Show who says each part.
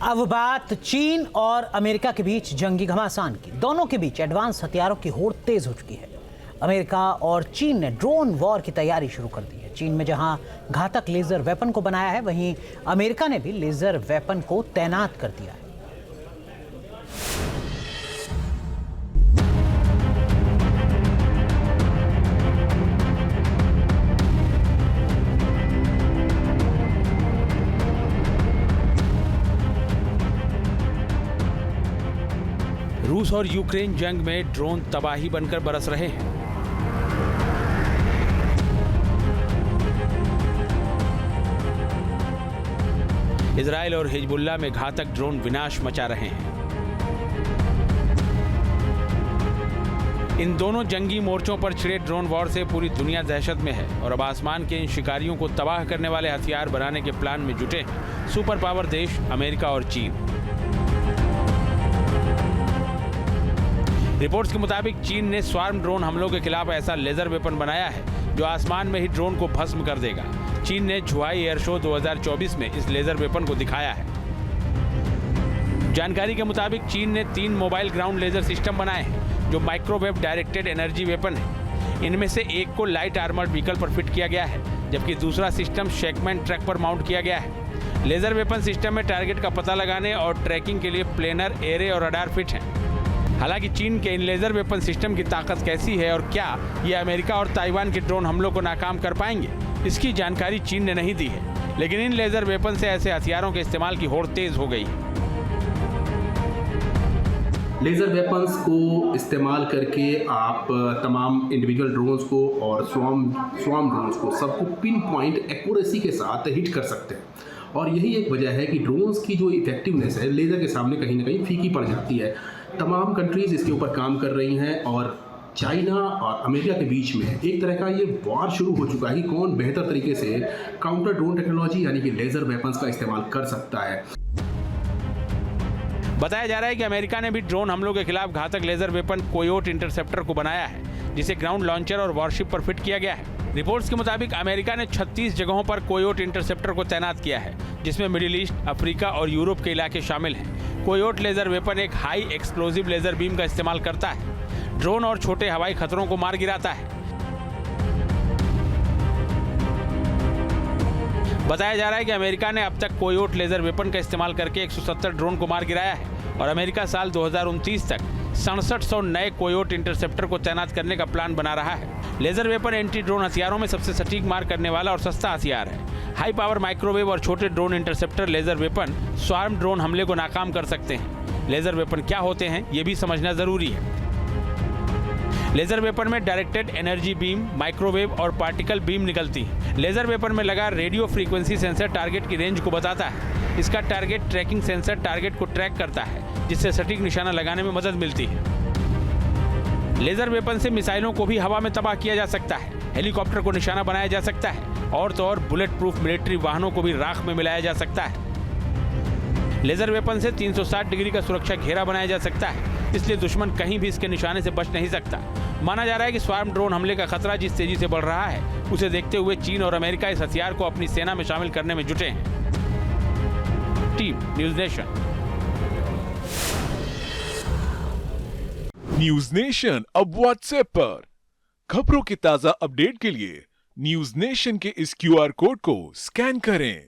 Speaker 1: अब बात चीन और अमेरिका के बीच जंगी घमासान की। दोनों के बीच एडवांस हथियारों की होड़ तेज हो चुकी है। अमेरिका और चीन ने ड्रोन वॉर की तैयारी शुरू कर दी है। चीन में जहां घातक लेजर वेपन को बनाया है, वहीं अमेरिका ने भी लेजर वेपन को तैनात कर दिया है।
Speaker 2: रूस और यूक्रेन जंग में ड्रोन तबाही बनकर बरस रहे हैं। इजराइल और हिजबुल्लाह में घातक ड्रोन विनाश मचा रहे हैं। इन दोनों जंगी मोर्चों पर छिड़े ड्रोन वॉर से पूरी दुनिया दहशत में है और अब आसमान के इन शिकारियों को तबाह करने वाले हथियार बनाने के प्लान में जुटे हैं सुपर पावर देश अमेरिका और चीन। रिपोर्ट्स के मुताबिक चीन ने स्वार्म ड्रोन हमलों के खिलाफ ऐसा लेजर वेपन बनाया है जो आसमान में ही ड्रोन को भस्म कर देगा। चीन ने झुआई एयर शो 2024 में इस लेजर वेपन को दिखाया है। जानकारी के मुताबिक चीन ने 3 मोबाइल ग्राउंड लेजर सिस्टम बनाए हैं जो माइक्रोवेव डायरेक्टेड एनर्जी वेपन है। इनमें से एक को लाइट आर्मर्ड व्हीकल पर फिट किया गया है, जबकि दूसरा सिस्टम शेकमैन ट्रक पर माउंट किया गया है। लेजर वेपन सिस्टम में टारगेट का पता लगाने और ट्रैकिंग के लिए प्लेनर, एरे और रडार फिट हैं। हालांकि चीन के इन लेजर वेपन सिस्टम की ताकत कैसी है और क्या ये अमेरिका और ताइवान के ड्रोन हमलों को नाकाम कर पाएंगे, इसकी जानकारी चीन ने नहीं दी है। लेकिन इन लेजर वेपन से ऐसे हथियारों के इस्तेमाल की होड़ तेज हो गई है।
Speaker 3: लेज़र वेपन्स को इस्तेमाल करके आप तमाम इंडिविजुअल ड्रोन्स को और स्वार्म ड्रोन्स को सबको पिन पॉइंट एक्यूरेसी के साथ हिट कर सकते हैं। और यही एक वजह है कि ड्रोन्स की जो इफेक्टिवनेस है लेज़र के सामने कहीं ना कहीं फीकी पड़ जाती है। तमाम कंट्रीज़ इसके ऊपर काम कर रही हैं और चाइना और अमेरिका के बीच में एक तरह का ये वार शुरू हो चुका है कि कौन बेहतर तरीके से काउंटर ड्रोन टेक्नोलॉजी यानी कि लेज़र वेपन्स का इस्तेमाल कर सकता है।
Speaker 2: बताया जा रहा है कि अमेरिका ने भी ड्रोन हमलों के खिलाफ घातक लेजर वेपन कोयोट इंटरसेप्टर को बनाया है, जिसे ग्राउंड लॉन्चर और वॉरशिप पर फिट किया गया है। रिपोर्ट्स के मुताबिक अमेरिका ने 36 जगहों पर कोयोट इंटरसेप्टर को तैनात किया है, जिसमें मिडिल ईस्ट, अफ्रीका और यूरोप के इलाके शामिल हैं। कोयोट लेजर वेपन एक हाई एक्सप्लोजिव लेजर बीम का इस्तेमाल करता है, ड्रोन और छोटे हवाई खतरों को मार गिराता है। बताया जा रहा है कि अमेरिका ने अब तक कोयोट लेजर वेपन का इस्तेमाल करके 170 ड्रोन को मार गिराया है और अमेरिका साल 2029 तक 6700 नए कोयोट इंटरसेप्टर को तैनात करने का प्लान बना रहा है। लेजर वेपन एंटी ड्रोन हथियारों में सबसे सटीक मार करने वाला और सस्ता हथियार है। हाई पावर माइक्रोवेव और छोटे drone interceptor laser weapon swarm drone हमले को नाकाम कर सकते हैं। लेजर वेपन क्या होते हैं, ये भी समझना जरूरी है। लेजर वेपन में डायरेक्टेड एनर्जी बीम, माइक्रोवेव और पार्टिकल बीम निकलती है। लेजर वेपन में लगा रेडियो फ्रीक्वेंसी सेंसर टारगेट की रेंज को बताता है। इसका टारगेट ट्रैकिंग सेंसर टारगेट को ट्रैक करता है, जिससे सटीक निशाना लगाने में मदद मिलती है। लेजर वेपन से मिसाइलों को भी हवा में तबाह किया जा सकता है, हेलीकॉप्टर को निशाना बनाया जा सकता है और तो और बुलेट प्रूफ मिलिट्री वाहनों को भी राख में मिलाया जा सकता है। लेजर वेपन से 360 डिग्री का सुरक्षा घेरा बनाया जा सकता है, इसलिए दुश्मन कहीं भी इसके निशाने से बच नहीं सकता। माना जा रहा है कि स्वार्म ड्रोन हमले का खतरा जिस तेजी से बढ़ रहा है, उसे देखते हुए चीन और अमेरिका इस हथियार को अपनी सेना में शामिल करने में जुटे हैं। Team news nation.
Speaker 4: News nation अब व्हाट्सएप पर खबरों की ताजा अपडेट के लिए न्यूज़ नेशन के इस QR कोड को स्कैन करें।